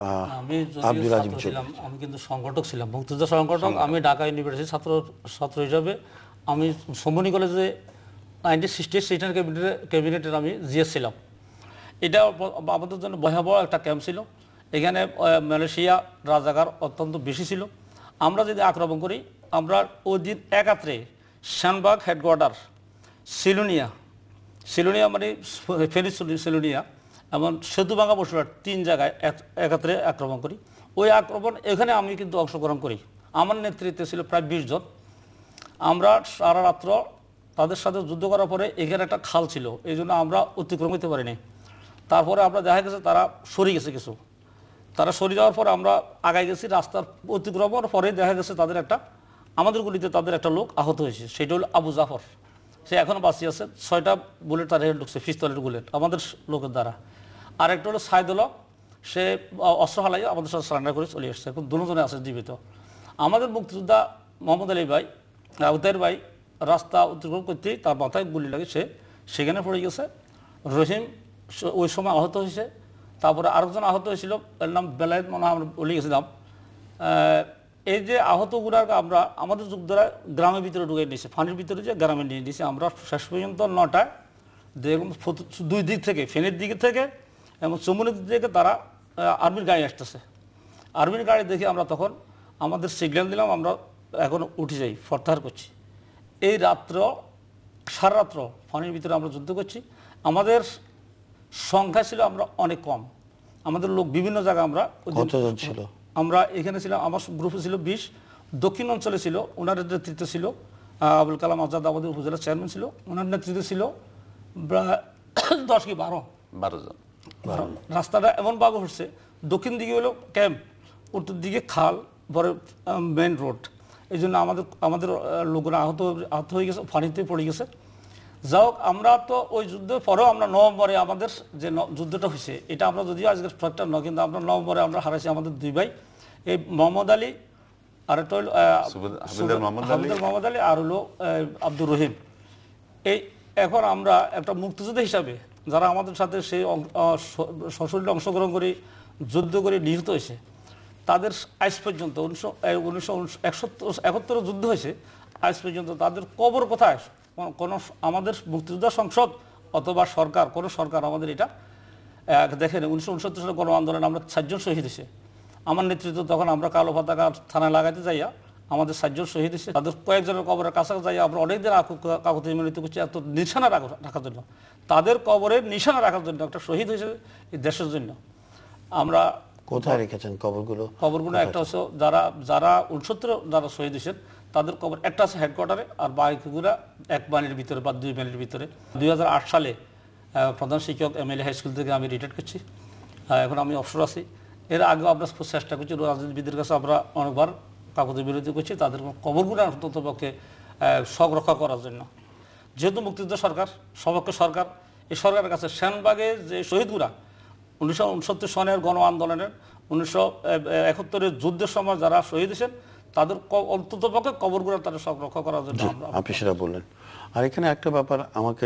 আমি আব্দুল যদিও আজিম ছাত্র ছিলাম, চৌধুরী। আমি কিন্তু সংগঠক ছিলাম, মুক্তিযোদ্ধা সংগঠক। আমি ঢাকা ইউনিভার্সিটির ছাত্র হিসাবে আমি সমনি কলেজে 1968 সেটার ক্যাবিনেটের আমি জিএস ছিলাম। এটা আমাদের জন্য ভয়াবহ একটা ক্যাম্প ছিল। এখানে মালয়েশিয়া রাজাকার অত্যন্ত বেশি ছিল। আমরা যদি আক্রমণ করি, আমরা ওই দিন একাত্রে শানবাগ হেডকোয়ার্টার, সিলোনিয়া মানে ফেনী সিলোনিয়া এবং সেতুভাঙ্গা বসুরহাট 3 জায়গায় একাত্রে আক্রমণ করি। ওই আক্রমণ এখানে আমি কিন্তু অংশগ্রহণ করি। আমার নেতৃত্বে ছিল প্রায় 20 জন। আমরা সারা রাত্র তাদের সাথে যুদ্ধ করার পরে এখানে একটা খাল ছিল, এই জন্য আমরা অতিক্রম করতে পারিনি। তারপরে আমরা দেখা গেছে তারা সরে গেছে কিছু। তারা সরে যাওয়ার পর আমরা আগায় গেছি, রাস্তার অতিক্রমের পরে দেখা গেছে আমাদের গুলিতে তাদের একটা লোক আহত হয়েছে, সেটা হলো আবু জাফর। সে এখনও বাঁচিয়ে আছে। 6টা বুলেট তার হেড ঢুকছে, পিস্তলের বুলেট আমাদের লোকের দ্বারা। আর একটা হলো সাইদুল্লাহ, সে অস্ত্র হালাই আমাদের সাথে সারেন্ডার করে চলে এসছে। এখন দুজনে আছে জীবিত। আমাদের মুক্তিযোদ্ধা মোহাম্মদ আলী ভাই, আবুতাইর ভাই রাস্তা অতিক্রম করতেই তার মাথায় গুলি লাগে, সে সেখানে পড়ে গেছে। রহিম ওই সময় আহত হয়েছে। তারপরে আরেকজন আহত হয়েছিল, এর নাম বেলায়েত, মনে হয় আমরা বলে গেছিলাম। এই যে আহতগুলার আমরা আমাদের যোদ্ধারা গ্রামের ভিতরে ঢুকে নিয়েছে, ফানির ভিতরে যে গ্রামে নিয়ে নিয়েছে। আমরা শেষ পর্যন্ত 9টায় দেখুন 2 দিক থেকে, ফেনীর দিকে থেকে এবং চমুনির দিক থেকে তারা আর্মির গাড়ি আসতেছে। আর্মির গাড়ি দেখে আমরা তখন আমাদের সিগন্যাল দিলাম, আমরা এখন উঠে যাই, প্রত্যাহার করছি। এই সারা রাত্র ফানির ভিতরে আমরা যুদ্ধ করছি। আমাদের সংখ্যা ছিল আমরা অনেক কম, আমাদের লোক বিভিন্ন জায়গায় কতজন ছিল? আমরা এখানে ছিলাম, আমার গ্রুপে ছিল 20। দক্ষিণ অঞ্চলে ছিল, ওনার নেতৃত্বে ছিল আবুল কালাম আজাদ, আমাদের উপজেলা চেয়ারম্যান ছিল, ওনার নেতৃত্বে ছিল 10 কি 12 জন। রাস্তাটা এমন বাগ হচ্ছে, দক্ষিণ দিকে হলো ক্যাম্প, উত্তর দিকে খাল, পরে মেন রোড। এই জন্য আমাদের লোকরা আহত হয়ে গেছে, ফানিতে পড়ে গেছে। যাই হোক, আমরা তো ওই যুদ্ধের পরেও আমরা নভেম্বরে আমাদের যে যুদ্ধটা হয়েছে, এটা আমরা যদিও আজকের ফ্যাক্টর নয়, কিন্তু আমরা নভেম্বরে আমরা হারাইছি আমাদের 2 ভাই, এই মোহাম্মদ আলী আর একটা হলো হামিদুল মোহাম্মদ আলী, আর হলো আব্দুর রহিম। এই এখন আমরা একটা মুক্তিযোদ্ধা হিসাবে যারা আমাদের সাথে সেই সশরীরে অংশগ্রহণ করে যুদ্ধ করে নিহত হয়েছে, তাদের আজ পর্যন্ত 1971 যুদ্ধ হয়েছে, আজ পর্যন্ত তাদের কবর কোথায় কোনো আমাদের মুক্তিযোদ্ধা সংসদ অথবা সরকার, কোনো সরকার আমাদের এটা দেখেন। 1969 সালে গণ আন্দোলনে আমরা 7 জন শহীদ হয়েছে। আমার নেতৃত্ব তখন আমরা কালো পতাকা থানায় লাগাইতে যাইয়া আমাদের 7 জন শহীদ হয়েছে। তাদের কয়েকজনের কবরের কাছাকাছি যাইয়া আমরা অনেকদিন কাকুতি মিলিত করছি এত নিশানা রাখার জন্য, তাদের কবরের নিশানা রাখার জন্য। একটা শহীদ হয়েছে এই দেশের জন্য। আমরা কোথায় রেখেছেন কবরগুলো? একটা হচ্ছে যারা 69 যারা শহীদ হয়েছেন তাদের কবর একটা আছে হেডকোয়ার্টারে, আর বাকিগুলা 1 মাইলের ভিতরে বা 2 মাইলের ভিতরে। 2008 সালে প্রধান শিক্ষক MLA হাই স্কুল থেকে আমি রিটায়ার করছি, এখন আমি অবসর আছি। এর আগেও আমরা চেষ্টা করছি, রাজনীতিবিদদের কাছে আমরা অনেকবার কাকুতি বিরোধী করছি, তাদের কবরগুলো অন্তত পক্ষে সংরক্ষা করার জন্য। যেহেতু মুক্তিযোদ্ধা সরকার, সপক্ষ সরকার, এই সরকারের কাছে শ্যানবাগে যে শহীদগুলা 1969 সনের গণ আন্দোলনের, 1971 যুদ্ধের সময় যারা শহীদ হয়েছেন, তাদের অন্তত পক্ষে কবরগুলো তাদের সংরক্ষা করার জন্য আপনি সেটা বললেন। আর এখানে একটা ব্যাপার আমাকে